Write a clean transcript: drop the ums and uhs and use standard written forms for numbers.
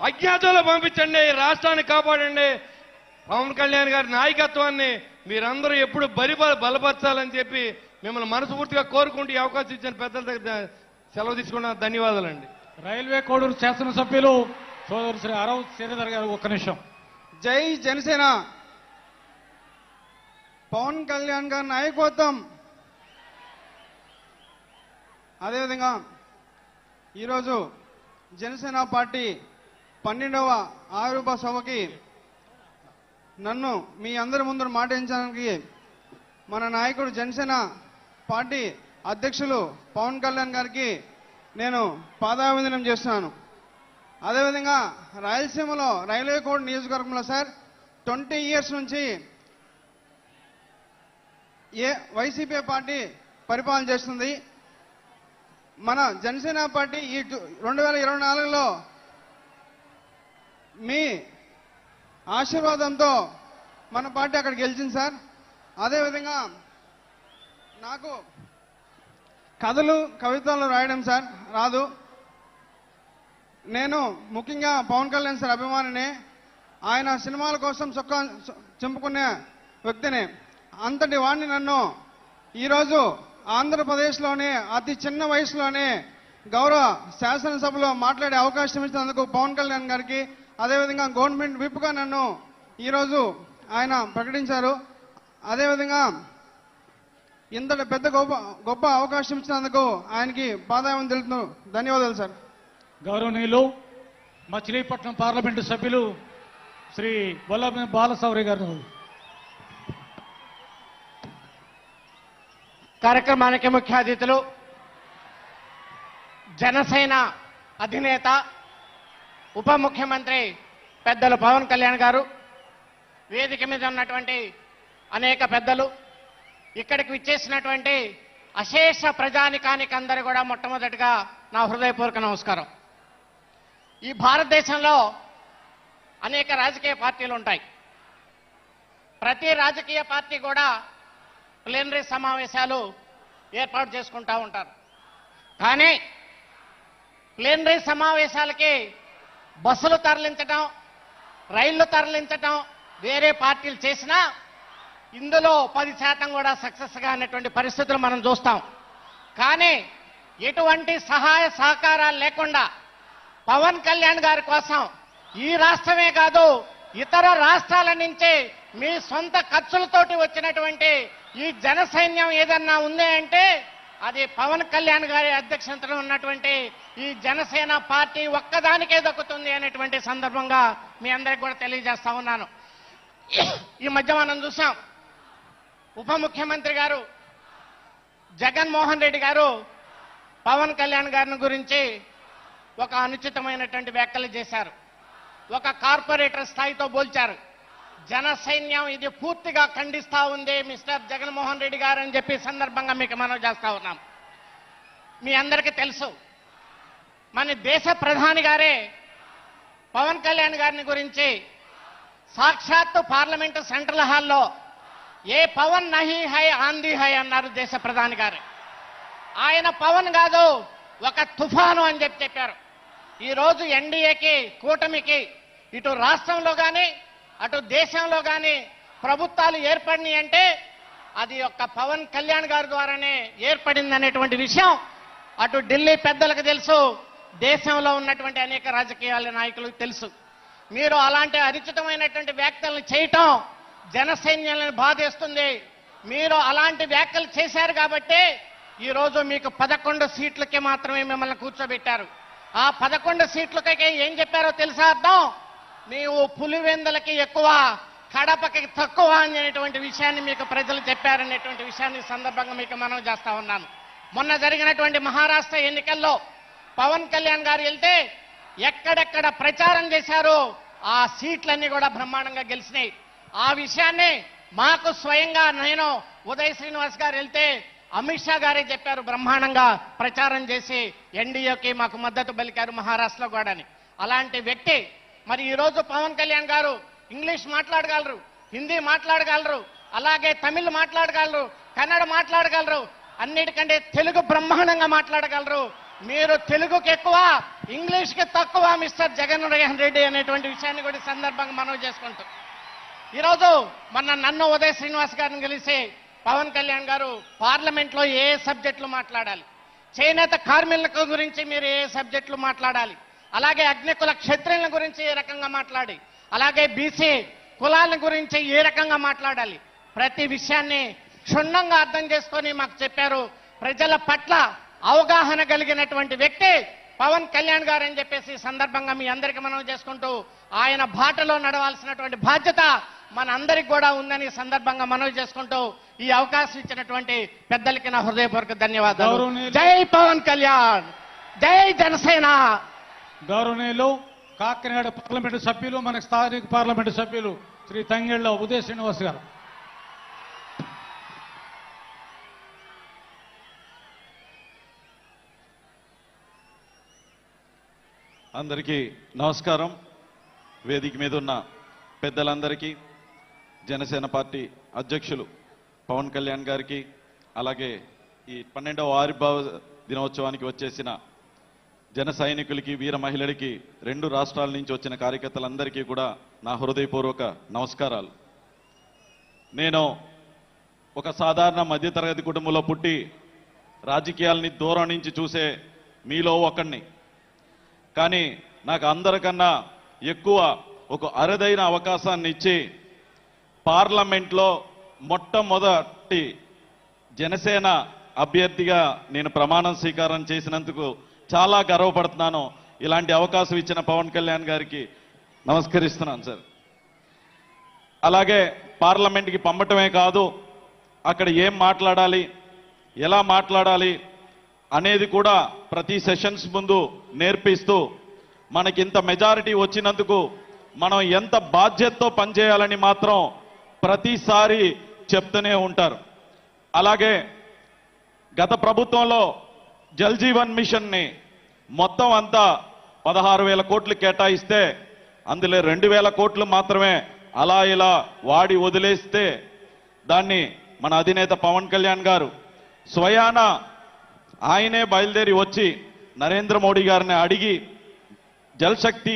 అజ్ఞాతంలో పంపించండి, రాష్ట్రాన్ని కాపాడండి. పవన్ కళ్యాణ్ గారి నాయకత్వాన్ని మీరందరూ ఎప్పుడు బలపరచాలని చెప్పి మిమ్మల్ని మనస్ఫూర్తిగా కోరుకుంటూ ఈ అవకాశం ఇచ్చిన పెద్దల దగ్గర సెలవు తీసుకున్న ధన్యవాదాలండి. రైల్వే కోడూరు శాసనసభ్యులు సోదరు శ్రీ అరవ్ శ్రీధర్ గారు ఒక్క నిమిషం. జై జనసేన. పవన్ కళ్యాణ్ గారి నాయకత్వం. అదేవిధంగా ఈరోజు జనసేన పార్టీ 12వ ఆవిర్భావ సభకి నన్ను మీ అందరి ముందు మాటించడానికి మన నాయకుడు జనసేన పార్టీ అధ్యక్షులు పవన్ కళ్యాణ్ గారికి నేను పాదాభివందనం చేస్తున్నాను. అదేవిధంగా రాయలసీమలో రైల్వే కోడ్ నియోజకవర్గంలో సార్ 20 ఇయర్స్ నుంచి వైసీపీ పార్టీ పరిపాలన చేస్తుంది. మన జనసేన పార్టీ ఈ 2024లో మీ ఆశీర్వాదంతో మన పార్టీ అక్కడ గెలిచింది సార్. అదేవిధంగా నాకు కథలు కవితలు రాయడం సార్ రాదు. నేను ముఖ్యంగా పవన్ కళ్యాణ్ సార్ అభిమానిని. ఆయన సినిమాల కోసం చొక్కా చింపుకునే వ్యక్తిని. అంతటి వాడిని నన్ను ఈరోజు ఆంధ్రప్రదేశ్లోనే అతి చిన్న వయసులోనే గౌరవ శాసనసభలో మాట్లాడే అవకాశం ఇచ్చినందుకు పవన్ కళ్యాణ్ గారికి, అదేవిధంగా గవర్నమెంట్ విప్గా నన్ను ఈరోజు ఆయన ప్రకటించారు. అదేవిధంగా ఇంతటి పెద్ద గొప్ప అవకాశం ఇచ్చినందుకు ఆయనకి పాదాభివందనం తెలుపుతూ ధన్యవాదాలు సార్. గౌరవనీయులు మచిలీపట్నం పార్లమెంటు సభ్యులు శ్రీ వల్లభ బాలశౌరి గారు. కార్యక్రమానికి ముఖ్య అతిథులు జనసేన అధినేత ఉప ముఖ్యమంత్రి పెద్దలు పవన్ కళ్యాణ్ గారు, వేదిక మీద ఉన్నటువంటి అనేక పెద్దలు, ఇక్కడికి విచ్చేసినటువంటి అశేష ప్రజానికానికి అందరూ కూడా మొట్టమొదటిగా నా హృదయపూర్వక నమస్కారం. ఈ భారతదేశంలో అనేక రాజకీయ పార్టీలు ఉంటాయి. ప్రతి రాజకీయ పార్టీ కూడా ప్లీనరీ సమావేశాలు ఏర్పాటు చేసుకుంటూ ఉంటారు. కానీ ప్లీనరీ సమావేశాలకి బస్సులు తరలించడం, రైళ్లు తరలించడం వేరే పార్టీలు చేసినా ఇందులో 10% కూడా సక్సెస్ కానటువంటి పరిస్థితులు మనం చూస్తాం. కానీ ఎటువంటి సహాయ సహకారాలు లేకుండా పవన్ కళ్యాణ్ గారి కోసం ఈ రాష్ట్రమే కాదు ఇతర రాష్ట్రాల నుంచి మీ సొంత ఖర్చులతోటి వచ్చినటువంటి ఈ జన సైన్యం ఏదన్నా ఉంది అంటే అది పవన్ కళ్యాణ్ గారి అధ్యక్షతలో ఉన్నటువంటి ఈ జనసేన పార్టీ ఒక్కదానికే దక్కుతుంది అనేటువంటి సందర్భంగా మీ అందరికి కూడా తెలియజేస్తా ఉన్నాను. ఈ మధ్య మనం చూసాం, ఉప ముఖ్యమంత్రి గారు జగన్మోహన్ రెడ్డి గారు పవన్ కళ్యాణ్ గారిని గురించి ఒక అనుచితమైనటువంటి వ్యాఖ్యలు చేశారు. ఒక కార్పొరేటర్ స్థాయితో పోల్చారు. జన సైన్యం ఇది పూర్తిగా ఖండిస్తా ఉంది మిస్టర్ జగన్మోహన్ రెడ్డి గారు అని చెప్పి సందర్భంగా మీకు మనవి చేస్తా ఉన్నాం. మీ అందరికీ తెలుసు, మన దేశ ప్రధాని గారే పవన్ కళ్యాణ్ గారిని గురించి సాక్షాత్తు పార్లమెంటు సెంట్రల్ హాల్లో ఏ పవన్ నహీ హై ఆంధీ హై అన్నారు దేశ ప్రధాని గారు. ఆయన పవన్ కాదు ఒక తుఫాను అని చెప్పారు. ఈరోజు ఎన్డీఏకి కూటమికి ఇటు రాష్ట్రంలో కానీ అటు దేశంలో కానీ ప్రభుత్వాలు ఏర్పడినాయి అంటే అది ఒక్క పవన్ కళ్యాణ్ గారి ద్వారానే ఏర్పడింది అనేటువంటి విషయం అటు ఢిల్లీ పెద్దలకు తెలుసు, దేశంలో ఉన్నటువంటి అనేక రాజకీయాల నాయకులకు తెలుసు. మీరు అలాంటి అనుచితమైనటువంటి వ్యాఖ్యలను చేయటం జన సైన్యాలను బాధేస్తుంది. మీరు అలాంటి వ్యాఖ్యలు చేశారు కాబట్టి ఈరోజు మీకు 11 సీట్లకి మాత్రమే మిమ్మల్ని కూర్చోబెట్టారు. ఆ 11 సీట్లకి ఏం చెప్పారో తెలుసా అర్థం? నీవు పులివెందులకి ఎక్కువ, కడపకి తక్కువ అనేటువంటి విషయాన్ని మీకు ప్రజలు చెప్పారనేటువంటి విషయాన్ని సందర్భంగా మీకు మనం చేస్తా ఉన్నాను. మొన్న జరిగినటువంటి మహారాష్ట్ర ఎన్నికల్లో పవన్ కళ్యాణ్ గారు వెళ్తే ఎక్కడెక్కడ ప్రచారం చేశారో ఆ సీట్లన్నీ కూడా బ్రహ్మాండంగా గెలిచినాయి. ఆ విషయాన్ని మాకు స్వయంగా నేను ఉదయ్ శ్రీనివాస్ గారు వెళ్తే అమిత్ షా గారే చెప్పారు, బ్రహ్మాండంగా ప్రచారం చేసి ఎన్డీఏకి మాకు మద్దతు పలికారు మహారాష్ట్రలో కూడా అని. అలాంటి వ్యక్తి మరి ఈరోజు పవన్ కళ్యాణ్ గారు ఇంగ్లీష్ మాట్లాడగలరు, హిందీ మాట్లాడగలరు, అలాగే తమిళ్ మాట్లాడగలరు, కన్నడ మాట్లాడగలరు, అన్నిటికంటే తెలుగు బ్రహ్మాండంగా మాట్లాడగలరు. మీరు తెలుగుకి ఎక్కువ, ఇంగ్లీష్కి తక్కువ మిస్టర్ జగన్మోహన్ రెడ్డి అనేటువంటి విషయాన్ని కూడా ఈ సందర్భంగా మనవి చేసుకుంటాం. ఈరోజు నన్ను ఉదయ శ్రీనివాస్ గారిని కలిసి పవన్ కళ్యాణ్ గారు పార్లమెంట్లో ఏ సబ్జెక్టులు మాట్లాడాలి, చేనేత కార్మికుల గురించి మీరు ఏ సబ్జెక్టులు మాట్లాడాలి, అలాగే అగ్నికుల క్షత్రియుల గురించి ఏ రకంగా మాట్లాడి, అలాగే బీసీ కులాల గురించి ఏ రకంగా మాట్లాడాలి, ప్రతి విషయాన్ని క్షుణ్ణంగా అర్థం చేసుకొని మాకు చెప్పారు. ప్రజల పట్ల అవగాహన కలిగినటువంటి వ్యక్తి పవన్ కళ్యాణ్ గారు అని చెప్పేసి ఈ సందర్భంగా మీ అందరికీ మనం చేసుకుంటూ ఆయన బాటలో నడవాల్సినటువంటి బాధ్యత మన అందరికి కూడా ఉందని ఈ సందర్భంగా మనవి చేసుకుంటూ ఈ అవకాశం ఇచ్చినటువంటి పెద్దలకి నా హృదయపూర్వక ధన్యవాదాలు. జై పవన్ కళ్యాణ్, జై జనసేన. గౌరవనీయులు కాకినాడ పార్లమెంటు సభ్యులు, మన స్థానిక పార్లమెంటు సభ్యులు శ్రీ తంగెళ్ల ఉదయ శ్రీనివాస్ గారు. అందరికీ నమస్కారం. వేదిక మీద ఉన్న పెద్దలందరికీ, జనసేన పార్టీ అధ్యక్షులు పవన్ కళ్యాణ్ గారికి, అలాగే ఈ 12వ ఆవిర్భావ దినోత్సవానికి వచ్చేసిన జన సైనికులకి, వీర మహిళలకి, 2 రాష్ట్రాల నుంచి వచ్చిన కార్యకర్తలందరికీ కూడా నా హృదయపూర్వక నమస్కారాలు. నేను ఒక సాధారణ మధ్యతరగతి కుటుంబంలో పుట్టి రాజకీయాలని దూరం నుంచి చూసే మీలో ఒకడిని. కానీ నాకు అందరికన్నా ఎక్కువ ఒక అరుదైన అవకాశాన్ని ఇచ్చి పార్లమెంట్లో మొట్టమొదటి జనసేన అభ్యర్థిగా నేను ప్రమాణం స్వీకారం చేసినందుకు చాలా గర్వపడుతున్నాను. ఇలాంటి అవకాశం ఇచ్చిన పవన్ కళ్యాణ్ గారికి నమస్కరిస్తున్నాను సార్. అలాగే పార్లమెంట్కి పంపటమే కాదు, అక్కడ ఏం మాట్లాడాలి, ఎలా మాట్లాడాలి అనేది కూడా ప్రతి సెషన్స్ ముందు నేర్పిస్తూ మనకింత మెజారిటీ వచ్చినందుకు మనం ఎంత బాధ్యతతో పనిచేయాలని మాత్రం ప్రతిసారి చెప్తూనే ఉంటారు. అలాగే గత ప్రభుత్వంలో జల్ జీవన్ మిషన్ని మొత్తం అంతా 16,000 కోట్లు కేటాయిస్తే అందులో 2,000 కోట్లు మాత్రమే అలా ఇలా వాడి వదిలేస్తే దాన్ని మన అధినేత పవన్ కళ్యాణ్ గారు స్వయాన ఆయనే బయలుదేరి వచ్చి నరేంద్ర మోడీ గారిని అడిగి జల్ శక్తి